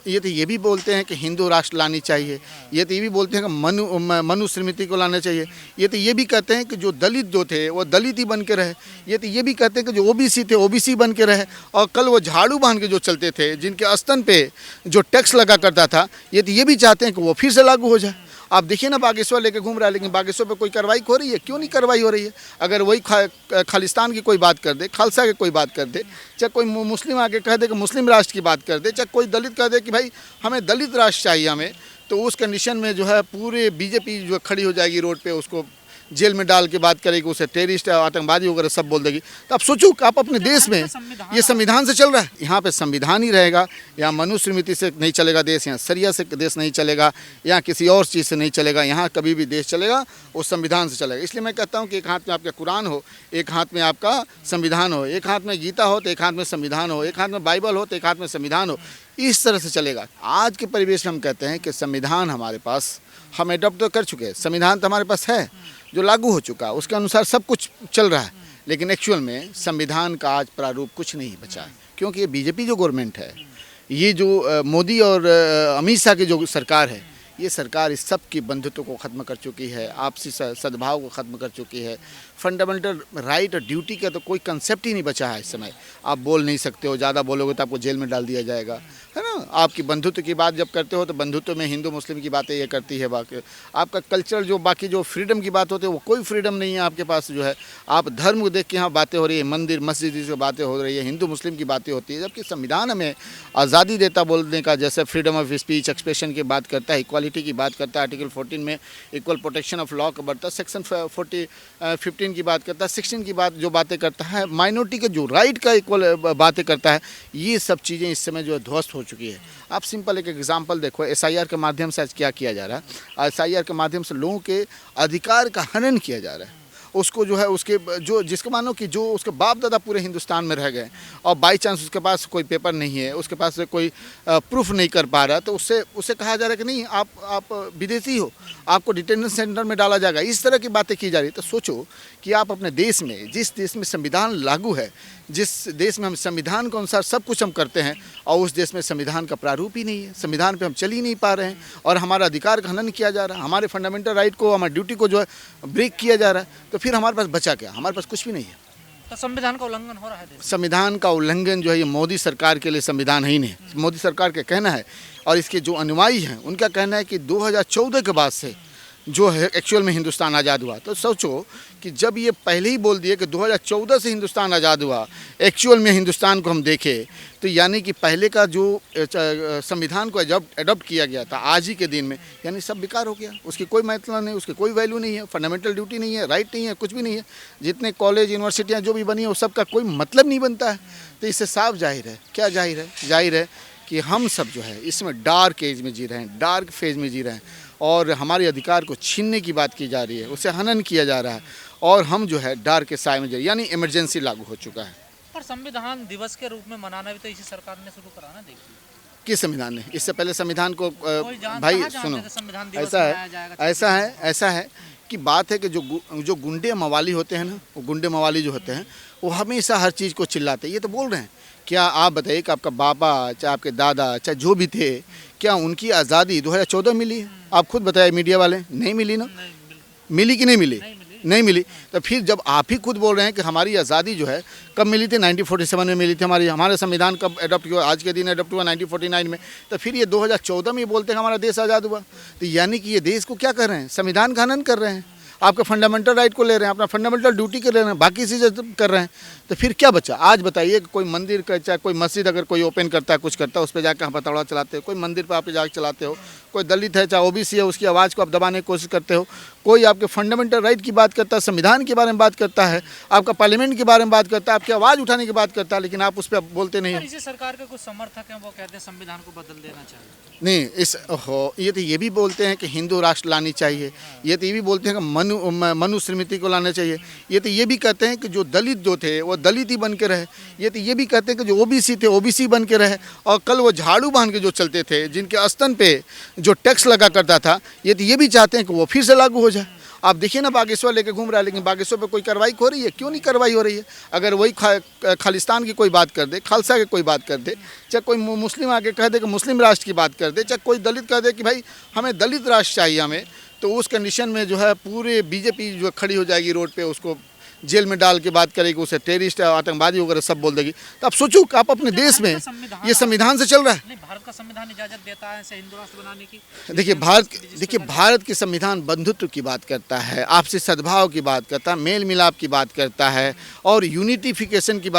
ये तो ये भी बोलते हैं कि हिंदू राष्ट्र लानी चाहिए, ये तो ये भी बोलते हैं कि मनुस्मृति को लाना चाहिए, ये तो ये भी कहते हैं कि जो दलित जो थे वो दलित ही बन के रहे, ये तो ये भी कहते हैं कि जो ओबीसी थे ओबीसी बन के रहे, और कल वो झाड़ू बांध के जो चलते थे जिनके स्तन पे जो टैक्स लगा करता था, ये तो ये भी चाहते हैं कि वो फिर से लागू हो जाए। आप देखिए ना, बागेश्वर लेके घूम रहा है, लेकिन बागेश्वर पे कोई कार्रवाई हो रही है? क्यों नहीं कार्रवाई हो रही है? अगर वही खालिस्तान की कोई बात कर दे, खालसा की कोई बात कर दे, चाहे कोई मुस्लिम आके कह दे कि मुस्लिम राष्ट्र की बात कर दे, चाहे कोई दलित कह दे कि भाई हमें दलित राष्ट्र चाहिए हमें, तो उस कंडीशन में जो है पूरे बीजेपी जो खड़ी हो जाएगी रोड पे, उसको जेल में डाल के बात करेगी, उसे टेररिस्ट आतंकवादी वगैरह सब बोल देगी। तो आप सोचो कि आप अपने देश में ये संविधान से चल रहा है, यहाँ पे संविधान ही रहेगा, यहाँ मनुस्मृति से नहीं चलेगा देश, यहाँ शरिया से देश नहीं चलेगा, यहाँ किसी और चीज़ से नहीं चलेगा, यहाँ कभी भी देश चलेगा वो संविधान से चलेगा। इसलिए मैं कहता हूँ कि एक हाथ में आपका कुरान हो, एक हाथ में आपका संविधान हो, एक हाथ में गीता हो तो एक हाथ में संविधान हो, एक हाथ में बाइबल हो तो एक हाथ में संविधान हो, इस तरह से चलेगा। आज के परिवेश में हम कहते हैं कि संविधान हमारे पास, हम एडॉप्ट तो कर चुके हैं, संविधान तो हमारे पास है जो लागू हो चुका है, उसके अनुसार सब कुछ चल रहा है, लेकिन एक्चुअल में संविधान का आज प्रारूप कुछ नहीं बचा है, क्योंकि ये बीजेपी जो गवर्नमेंट है, ये जो मोदी और अमित शाह की जो सरकार है, ये सरकार इस सब की बंधुत्व को ख़त्म कर चुकी है, आपसी सद्भाव को ख़त्म कर चुकी है। फंडामेंटल राइट और ड्यूटी का तो कोई कंसेप्ट ही नहीं बचा है इस समय। आप बोल नहीं सकते हो, ज़्यादा बोलोगे तो आपको जेल में डाल दिया जाएगा, है ना। आपकी बंधुत्व की बात जब करते हो तो बंधुत्व में हिंदू मुस्लिम की बातें ये करती है, बाकी आपका कल्चर जो बाकी जो फ्रीडम की बात होती है वो कोई फ्रीडम नहीं है आपके पास। जो है आप धर्म को देख के यहाँ बातें हो रही है, मंदिर मस्जिद की बातें हो रही है, हिंदू मुस्लिम की बातें होती है, जबकि संविधान हमें आज़ादी देता बोलने का, जैसे फ्रीडम ऑफ स्पीच एक्सप्रेशन की बात करता है, इक्वालिटी की बात करता है, आर्टिकल 14 में इक्वल प्रोटेक्शन ऑफ लॉ का बढ़ता है, सेक्शन 15 की बात करता है, 16 की बात जो बातें करता है, माइनॉरिटी के जो राइट का इक्वल बातें करता है, ये सब चीज़ें इस समय जो है ध्वस्त हो चुकी है। आप सिंपल एक एग्जांपल देखो, एसआईआर के माध्यम से आज क्या किया जा रहा है, एसआईआर के माध्यम से लोगों के अधिकार का हनन किया जा रहा है। उसको जो है उसके जो जिसको मानो कि जो उसके बाप दादा पूरे हिंदुस्तान में रह गए और बाई चांस उसके पास कोई पेपर नहीं है, उसके पास से कोई प्रूफ नहीं कर पा रहा, तो उससे कहा जा रहा है कि नहीं आप विदेशी हो, आपको डिटेंशन सेंटर में डाला जाएगा। इस तरह की बातें की जा रही। तो सोचो कि आप अपने देश में, जिस देश में संविधान लागू है, जिस देश में हम संविधान के अनुसार सब कुछ हम करते हैं, और उस देश में संविधान का प्रारूप ही नहीं है, संविधान पे हम चल ही नहीं पा रहे हैं और हमारा अधिकार का हनन किया जा रहा है, हमारे फंडामेंटल राइट को, हमारी ड्यूटी को जो है ब्रेक किया जा रहा है। तो फिर हमारे पास बचा क्या? हमारे पास कुछ भी नहीं है। तो संविधान का उल्लंघन हो रहा है। संविधान का उल्लंघन जो है ये मोदी सरकार के लिए संविधान ही नहीं, मोदी सरकार का कहना है और इसके जो अनुयायी हैं उनका कहना है कि 2014 के बाद से जो है एक्चुअल में हिंदुस्तान आज़ाद हुआ। तो सोचो कि जब ये पहले ही बोल दिए कि 2014 से हिंदुस्तान आज़ाद हुआ, एक्चुअल में हिंदुस्तान को हम देखें तो यानी कि पहले का जो संविधान को एडॉप्ट किया गया था आज ही के दिन में, यानी सब बेकार हो गया। उसकी कोई मतलब नहीं, उसकी कोई वैल्यू नहीं है, फंडामेंटल ड्यूटी नहीं है, राइट नहीं है, कुछ भी नहीं है। जितने कॉलेज यूनिवर्सिटियाँ जो भी बनी है वो सब का कोई मतलब नहीं बनता है। तो इससे साफ जाहिर है, क्या जाहिर है? जाहिर है कि हम सब जो है इसमें डार्क एज में जी रहे हैं, डार्क फेज में जी रहे हैं और हमारे अधिकार को छीनने की बात की जा रही है, उसे हनन किया जा रहा है और हम जो है डार्क के साए में जी, यानी इमरजेंसी लागू हो चुका है। पर संविधान दिवस के रूप में मनाना भी तो इसी सरकार ने शुरू करा ना। देखिए किस संविधान ने? इससे पहले संविधान को भाई सुनो, ऐसा है कि बात है कि जो गुंडे मवाली होते हैं ना, वो गुंडे मवाली जो होते हैं वो हमेशा हर चीज़ को चिल्लाते हैं। ये तो बोल रहे हैं, क्या आप बताइए कि आपका बाबा चाहे आपके दादा चाहे जो भी थे, क्या उनकी आज़ादी 2014 मिली है? आप खुद बताइए, मीडिया वाले, नहीं मिली ना? मिली कि नहीं मिली? नहीं मिली। तो फिर जब आप ही खुद बोल रहे हैं कि हमारी आज़ादी जो है कब मिली थी? 1947 में मिली थी। हमारा संविधान कब एडॉप्ट हुआ? आज के दिन एडॉप्ट हुआ 1949 में। तो फिर ये 2014 में बोलते हैं हमारा देश आज़ाद हुआ। तो यानी कि ये देश को क्या कर रहे हैं? संविधान का हनन कर रहे हैं, आपका फंडामेंटल राइट को ले रहे हैं, अपना फंडामेंटल ड्यूटी कर ले रहे हैं, बाकी चीज़ें कर रहे हैं। तो फिर क्या बचा? आज बताइए कि कोई मंदिर का, चाहे कोई मस्जिद अगर कोई ओपन करता है, कुछ करता है, उस पर जाकर हम हथौड़ा चलाते हो, कोई मंदिर पर आप जाकर चलाते हो, कोई दलित है चाहे ओबीसी है उसकी आवाज़ को आप दबाने की कोशिश करते हो, कोई आपके फंडामेंटल राइट की बात करता है, संविधान के बारे में बात करता है, आपका पार्लियामेंट के बारे में बात करता है, आपकी आवाज़ उठाने की बात करता है, लेकिन आप उस पर बोलते नहीं हो। इसी सरकार के कुछ समर्थक हैं वो कहते हैं संविधान को बदल देना चाहिए। नहीं, ये तो ये भी बोलते हैं कि हिंदू राष्ट्र लानी चाहिए, ये तो ये भी बोलते हैं कि मनुस्मृति को लाना चाहिए, ये तो ये भी कहते हैं कि जो दलित जो थे वो दलित ही बन के रहे, ये तो ये भी कहते हैं कि जो ओबीसी थे ओबीसी बन के रहे, और कल वो झाड़ू बांध के जो चलते थे जिनके स्तन पे जो टैक्स लगा करता था, ये तो ये भी चाहते हैं कि वो फिर से लागू हो जाए। आप देखिए ना, बागेश्वर लेके घूम रहा है, लेकिन बागेश्वर पे कोई कार्रवाई हो रही है? क्यों नहीं कार्रवाई हो रही है? अगर वही खालिस्तान की कोई बात कर दे, खालसा की कोई बात कर दे, चाहे कोई मुस्लिम आके कह दे कि मुस्लिम राष्ट्र की बात कर दे, चाहे कोई दलित कह दे कि भाई हमें दलित राष्ट्र चाहिए हमें, तो उस कंडीशन में जो है पूरे बीजेपी जो खड़ी हो जाएगी रोड पे, उसको जेल में डाल के बात करेगी, उसे टेररिस्ट आतंकवादी वगैरह सब बोल देगी। तो आप सोचो कि आप अपने देश में ये संविधान से चल रहा है। नहीं, भारत का संविधान इजाजत देता है ऐसे हिंदू राष्ट्र बनाने की? देखिए भारत के संविधान बंधुत्व की बात करता है, आपसी सद्भाव की बात करता है, मेल मिलाप की बात करता है, और यूनिफिकेशन की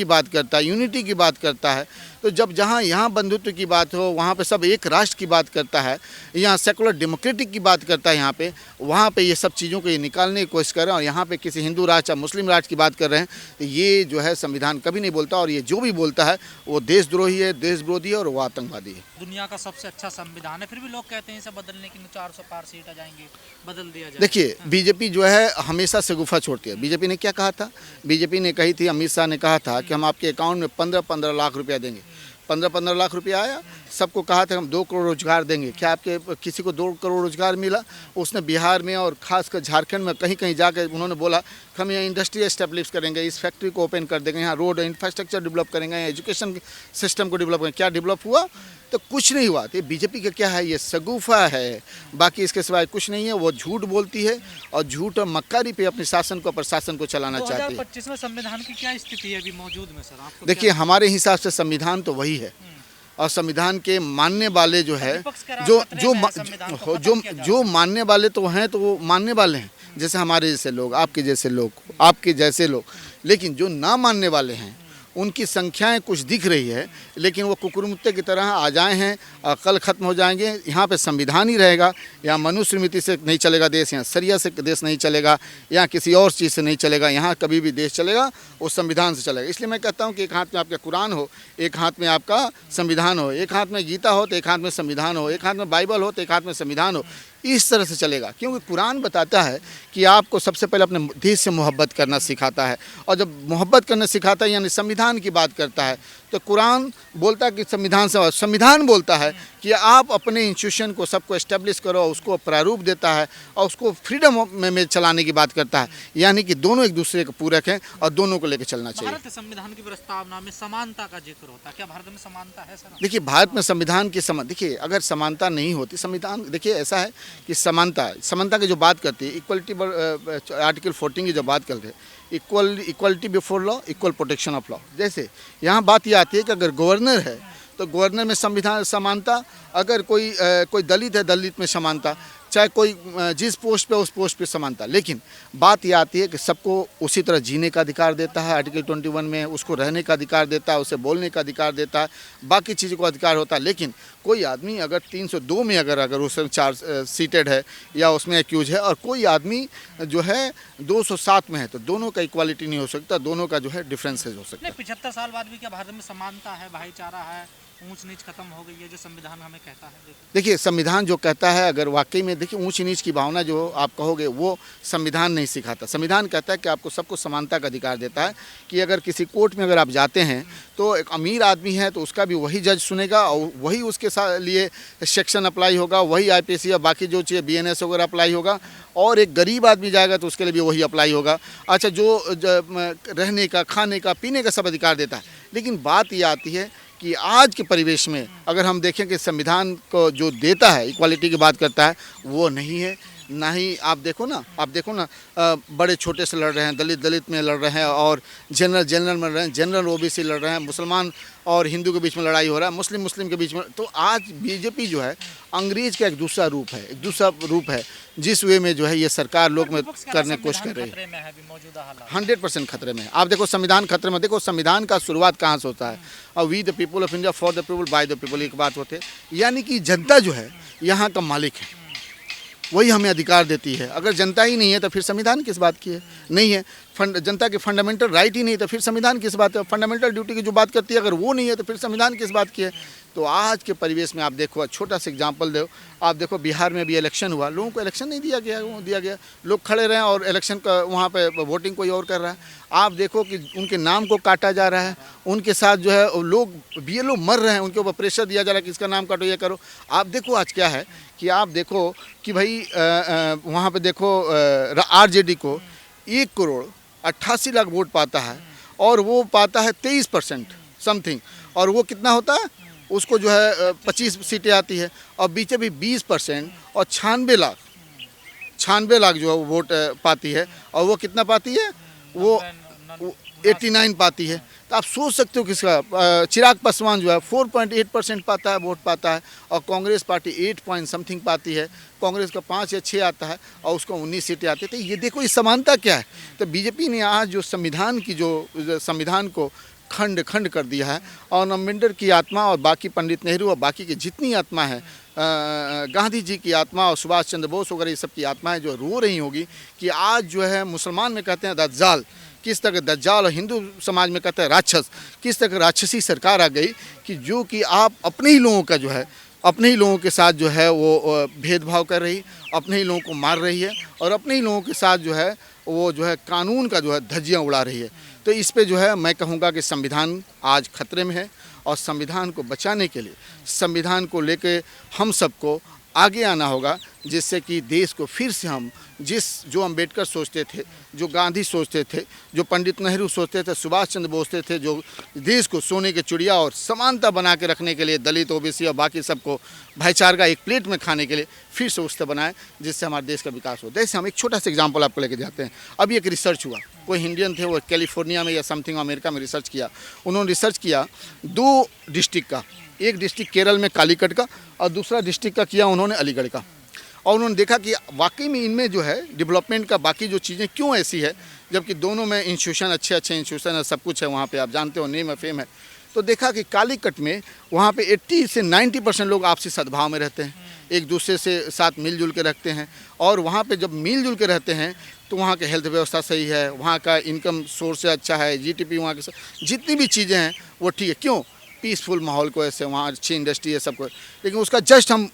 बात करता है, यूनिटी की बात करता है। तो जब जहाँ यहाँ बंधुत्व की बात हो, वहाँ पे सब एक राष्ट्र की बात करता है, यहाँ सेकुलर डेमोक्रेटिक की बात करता है, यहाँ पे वहाँ पे ये सब चीज़ों को ये निकालने की कोशिश कर रहे हैं, और यहाँ पे किसी हिंदू राष्ट्र या मुस्लिम राष्ट्र की बात कर रहे हैं, तो ये जो है संविधान कभी नहीं बोलता, और ये जो भी बोलता है वो देशद्रोही है, देश विरोधी है, और वो आतंकवादी है। दुनिया का सबसे अच्छा संविधान है, फिर भी लोग कहते हैं इसे बदलने की 400 पार सीट आ जाएंगे, बदल दिया जाए। देखिए बीजेपी जो है हमेशा शगुफा छोड़ती है। बीजेपी ने क्या कहा था? बीजेपी ने कही थी, अमित शाह ने कहा था कि हम आपके अकाउंट में 15-15 लाख रुपया देंगे। 15-15 लाख रुपया आया, सबको कहा था हम 2 करोड़ रोजगार देंगे। क्या आपके किसी को 2 करोड़ रोजगार मिला? उसने बिहार में और खासकर झारखंड में कहीं कहीं जाकर उन्होंने बोला कि हम यहाँ इंडस्ट्री एस्टेब्लिश करेंगे, इस फैक्ट्री को ओपन कर देंगे, यहाँ रोड इंफ्रास्ट्रक्चर डेवलप करेंगे, यहाँ एजुकेशन सिस्टम को डेवलप करेंगे। क्या डेवलप हुआ? तो कुछ नहीं हुआ। तो बीजेपी का क्या है? ये शगुफा है, बाकी इसके सिवाय कुछ नहीं है। वो झूठ बोलती है, और झूठ और मक्कारी पे अपने शासन को, प्रशासन को चलाना चाहती है। 2025 में संविधान की क्या स्थिति है अभी मौजूद में सर? आपको देखिए हमारे हिसाब से संविधान तो वही है, और संविधान के मानने वाले जो है, जो मानने वाले तो हैं, तो वो मानने वाले हैं, जैसे हमारे जैसे लोग, आपके जैसे लोग, लेकिन जो ना मानने वाले हैं उनकी संख्याएं कुछ दिख रही है, लेकिन वो कुकुरमुत्ते की तरह आ जाए हैं, कल ख़त्म हो जाएंगे। यहाँ पे संविधान ही रहेगा, यहाँ मनुस्मृति से नहीं चलेगा देश, यहाँ शरिया से देश नहीं चलेगा, यहाँ किसी और चीज़ से नहीं चलेगा। यहाँ कभी भी देश चलेगा वो संविधान से चलेगा। इसलिए मैं कहता हूँ कि एक हाथ में आपका कुरान हो, एक हाथ में आपका संविधान हो, एक हाथ में गीता हो तो एक हाथ में संविधान हो, एक हाथ में बाइबल हो तो एक हाथ में संविधान हो। इस तरह से चलेगा, क्योंकि कुरान बताता है कि आपको सबसे पहले अपने देश से मोहब्बत करना सिखाता है, और जब मोहब्बत करना सिखाता है यानी संविधान की बात करता है, तो कुरान बोलता है कि संविधान बोलता है कि आप अपने इंस्टीट्यूशन को सबको एस्टेब्लिश करो, उसको प्रारूप देता है, और उसको फ्रीडम में चलाने की बात करता है, यानी कि दोनों एक दूसरे के पूरक हैं और दोनों को लेकर चलना चाहिए। भारत के संविधान की प्रस्तावना में समानता का जिक्र होता है, क्या भारत में समानता है सर? देखिए भारत में संविधान की देखिए अगर समानता नहीं होती, संविधान देखिए ऐसा है कि समानता की जो बात करती है, इक्वलिटी, आर्टिकल 14 की जो बात करते हैं, equality before law, equal protection of law. जैसे यहाँ बात ये आती है कि अगर गवर्नर है तो गवर्नर में संविधान समानता, अगर कोई दलित है दलित में समानता, चाहे कोई जिस पोस्ट पे उस पोस्ट पे समानता। लेकिन बात ये आती है कि सबको उसी तरह जीने का अधिकार देता है आर्टिकल 21 में, उसको रहने का अधिकार देता है, उसे बोलने का अधिकार देता है, बाकी चीज़ों को अधिकार होता है। लेकिन कोई आदमी अगर 302 में अगर उसमें चार्ज सीटेड है या उसमें एक्यूज है, और कोई आदमी जो है 207 में है, तो दोनों का इक्वालिटी नहीं हो सकता, दोनों का जो है डिफरेंसेज हो सकता है। 75 साल बाद भी क्या भारत में समानता है, भाईचारा है, ऊंच नीच खत्म हो गई है जो संविधान हमें कहता है? देखिए संविधान जो कहता है, अगर वाकई में देखिए ऊंच नीच की भावना जो आप कहोगे वो संविधान नहीं सिखाता। संविधान कहता है कि आपको सबको समानता का अधिकार देता है, कि अगर किसी कोर्ट में अगर आप जाते हैं तो एक अमीर आदमी है तो उसका भी वही जज सुनेगा, और वही उसके लिए सेक्शन अप्लाई होगा, वही IPC या बाकी जो चीज़ BNS वगैरह अप्लाई होगा, और एक गरीब आदमी जाएगा तो उसके लिए भी वही अप्लाई होगा। अच्छा, जो रहने का, खाने का, पीने का सब अधिकार देता है। लेकिन बात ये आती है कि आज के परिवेश में अगर हम देखें कि संविधान को जो देता है, इक्वालिटी की बात करता है, वो नहीं है। ना ही आप देखो ना बड़े छोटे से लड़ रहे हैं, दलित में लड़ रहे हैं, और जनरल में लड़ रहे हैं, जनरल OBC लड़ रहे हैं, मुसलमान और हिंदू के बीच में लड़ाई हो रहा है, मुस्लिम के बीच में। तो आज बीजेपी जो है अंग्रेज का एक दूसरा रूप है, जिस वे में जो है ये सरकार लोग में करने की कोशिश कर रही है। 100% खतरे में। आप देखो संविधान खतरे में, देखो संविधान का शुरुआत कहाँ से होता है, और we the people of India, for the people, by the people, एक बात होते हैं, यानी कि जनता जो है यहाँ का मालिक है, वही हमें अधिकार देती है। अगर जनता ही नहीं है तो फिर संविधान किस बात की है? नहीं है। जनता के फंडामेंटल राइट ही नहीं तो फिर संविधान किस बात है? फंडामेंटल ड्यूटी की जो बात करती है अगर वो नहीं है तो फिर संविधान किस बात की है? तो आज के परिवेश में आप देखो, छोटा सा एग्जांपल दो, आप देखो बिहार में भी इलेक्शन हुआ, लोगों को इलेक्शन नहीं दिया गया, लोग खड़े रहे और इलेक्शन का वहाँ पे वोटिंग कोई और कर रहा है। आप देखो कि उनके नाम को काटा जा रहा है, उनके साथ जो है लोग BLO मर रहे हैं, उनके ऊपर प्रेशर दिया जा रहा है कि इसका नाम काटो, ये करो। आप देखो आज क्या है कि आप देखो कि भाई वहाँ पे देखो RJD को 1,88,00,000 वोट पाता है और वो पाता है 23% समथिंग, और वो कितना होता है उसको जो है 25 सीटें आती है, और BJP 20% और 96 लाख जो है वो वोट पाती है, और वो कितना पाती है? वो 89 पाती है। तो आप सोच सकते हो किसका चिराग पासवान जो है 4.8% पाता है, वोट पाता है, और कांग्रेस पार्टी 8 पॉइंट समथिंग पाती है, कांग्रेस का 5 या 6 आता है और उसको 19 सीटें आती है। तो ये देखो ये समानता क्या है। तो बीजेपी ने आज जो संविधान को खंड खंड कर दिया है, और अम्बेडकर की आत्मा और बाकी पंडित नेहरू और बाकी की जितनी आत्मा है, गांधी जी की आत्मा और सुभाष चंद्र बोस वगैरह ये सब की आत्माएं जो रो रही होगी कि आज जो है मुसलमान में कहते हैं दज्जाल, किस तरह दज्जाल, और हिंदू समाज में कहते हैं राक्षस, किस तरह राक्षसी सरकार आ गई कि जो कि आप अपने ही लोगों का जो है अपने ही लोगों के साथ जो है वो भेदभाव कर रही, अपने ही लोगों को मार रही है, और अपने ही लोगों के साथ जो है वो जो है कानून का जो है धज्जियाँ उड़ा रही है। तो इस पे जो है मैं कहूँगा कि संविधान आज खतरे में है, और संविधान को बचाने के लिए संविधान को लेके हम सबको आगे आना होगा, जिससे कि देश को फिर से हम जो अम्बेडकर सोचते थे, जो गांधी सोचते थे, जो पंडित नेहरू सोचते थे, सुभाष चंद्र बोस थे, जो देश को सोने की चिड़िया और समानता बना के रखने के लिए दलित, OBC और बाकी सबको भाईचारा का एक प्लेट में खाने के लिए फिर से उससे बनाए, जिससे हमारे देश का विकास हो। जैसे हम एक छोटा सा एग्जाम्पल आपको लेके जाते हैं। अभी एक रिसर्च हुआ, कोई इंडियन थे, वो कैलिफोर्निया में या समथिंग अमेरिका में रिसर्च किया। उन्होंने रिसर्च किया 2 डिस्ट्रिक्ट का, एक डिस्ट्रिक्ट केरल में कालीकट का और दूसरा डिस्ट्रिक्ट का किया उन्होंने अलीगढ़ का, और उन्होंने देखा कि वाकई में इनमें जो है डेवलपमेंट का बाकी जो चीज़ें क्यों ऐसी है, जबकि दोनों में इंस्टीट्यूशन अच्छे इंस्टीट्यूशन है, सब कुछ है वहाँ पे, आप जानते हो, नेम है, फेम है। तो देखा कि कालीकट में वहाँ पे 80 से 90% लोग आपसी सद्भाव में रहते हैं, एक दूसरे से साथ मिलजुल के रखते हैं, और वहाँ पे जब मिलजुल के रहते हैं तो वहाँ की हेल्थ व्यवस्था सही है, वहाँ का इनकम सोर्स अच्छा है, GDP वहाँ के जितनी भी चीज़ें हैं वो ठीक है। क्यों? पीसफुल माहौल को, ऐसे वहाँ अच्छी इंडस्ट्री है, सबको। लेकिन उसका जस्ट हम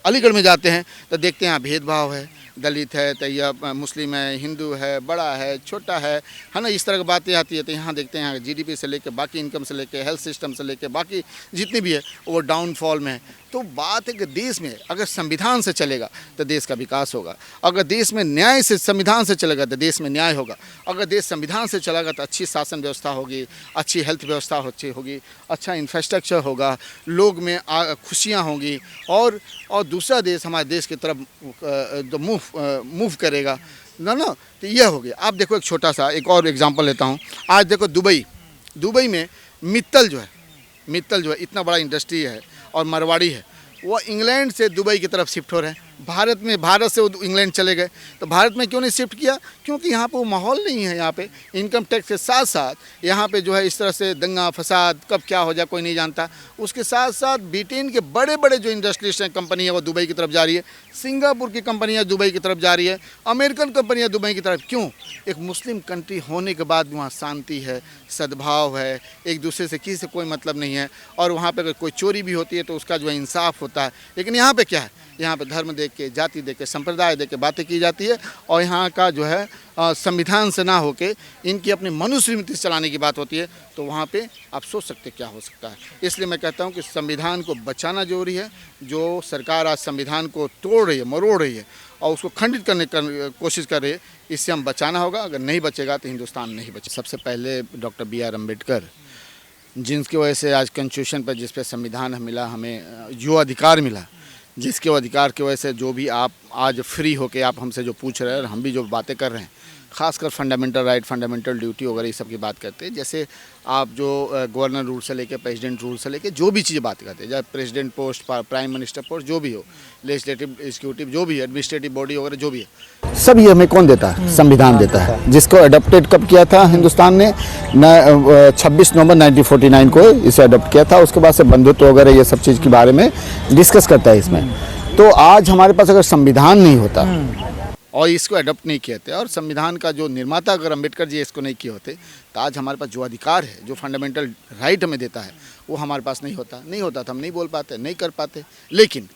अलीगढ़ में जाते हैं तो देखते हैं यहाँ भेदभाव है, दलित है तो या मुस्लिम है, हिंदू है, बड़ा है, छोटा है ना, इस तरह की बातें आती है। तो यहाँ देखते हैं यहाँ GDP से लेके बाकी इनकम से लेके हेल्थ सिस्टम से लेके बाकी जितनी भी है वो डाउनफॉल में है। तो बात है कि देश में अगर संविधान से चलेगा तो देश का विकास होगा, अगर देश में न्याय से संविधान से चलेगा तो देश में न्याय होगा, अगर देश संविधान से चलेगा तो अच्छी शासन व्यवस्था होगी, अच्छी हेल्थ व्यवस्था अच्छी होगी, अच्छा इंफ्रास्ट्रक्चर होगा, लोग में खुशियाँ होंगी, और दूसरा देश हमारे देश की तरफ मूव करेगा ना। तो यह हो गया। आप देखो एक छोटा सा एक और एग्जांपल लेता हूँ। आज देखो दुबई में मित्तल जो है इतना बड़ा इंडस्ट्री है और मरवाड़ी है, वो इंग्लैंड से दुबई की तरफ शिफ्ट हो रहे हैं। भारत से वो इंग्लैंड चले गए, तो भारत में क्यों नहीं शिफ्ट किया? क्योंकि यहाँ पे वो माहौल नहीं है। यहाँ पे इनकम टैक्स के साथ साथ यहाँ पे जो है इस तरह से दंगा फसाद कब क्या हो जाए कोई नहीं जानता। उसके साथ साथ ब्रिटेन के बड़े बड़े जो इंडस्ट्रीज हैं, कंपनी है, वो दुबई की तरफ जा रही है, सिंगापुर की कंपनियाँ दुबई की तरफ जा रही है, अमेरिकन कंपनियाँ दुबई की तरफ। क्यों? एक मुस्लिम कंट्री होने के बाद वहाँ शांति है, सद्भाव है, एक दूसरे से किसी से कोई मतलब नहीं है, और वहाँ पर अगर कोई चोरी भी होती है तो उसका जो है इंसाफ होता है। लेकिन यहाँ पे क्या है? यहाँ पे धर्म देख के, जाति देख के, संप्रदाय देख के बातें की जाती है, और यहाँ का जो है संविधान से ना होके इनकी अपनी मनुस्मृति से चलाने की बात होती है। तो वहाँ पे आप सोच सकते क्या हो सकता है। इसलिए मैं कहता हूँ कि संविधान को बचाना जरूरी है। जो सरकार आज संविधान को तोड़ रही है, मरोड़ रही है और उसको खंडित करने की कोशिश कर रही है, इससे हम बचाना होगा। अगर नहीं बचेगा तो हिंदुस्तान नहीं बचे। सबसे पहले डॉक्टर BR अम्बेडकर, जिनकी वजह से आज कॉन्स्टिट्यूशन पर, जिस पे संविधान मिला, हमें जो अधिकार मिला, जिसके अधिकार की वजह से जो भी आप आज फ्री होके आप हमसे जो पूछ रहे हैं और हम भी जो बातें कर रहे हैं, खासकर फंडामेंटल राइट, फंडामेंटल ड्यूटी वगैरह ये सब की बात करते हैं। जैसे आप जो गवर्नर रूल से लेके प्रेसिडेंट रूल से लेके जो भी चीज़ें बात करते हैं, चाहे president post, prime minister post, जो भी हो, लेजिस्लेटिव, एग्जीक्यूटिव, जो भी एडमिनिस्ट्रेटिव बॉडी वगैरह जो भी है, सब ये हमें कौन देता है? संविधान देता है, जिसको अडॉप्टेड कब किया था हिंदुस्तान ने? 26 नवंबर 1949 को इसे अडॉप्ट किया था। उसके बाद से बंधुत्व वगैरह ये सब चीज़ के बारे में डिस्कस करता है इसमें। तो आज हमारे पास अगर संविधान नहीं होता और इसको अडॉप्ट नहीं किए थे, और संविधान का जो निर्माता अगर अम्बेडकर जी इसको नहीं किए होते तो आज हमारे पास जो अधिकार है, जो फंडामेंटल राइट हमें देता है, वो हमारे पास नहीं होता तो हम नहीं बोल पाते, नहीं कर पाते। लेकिन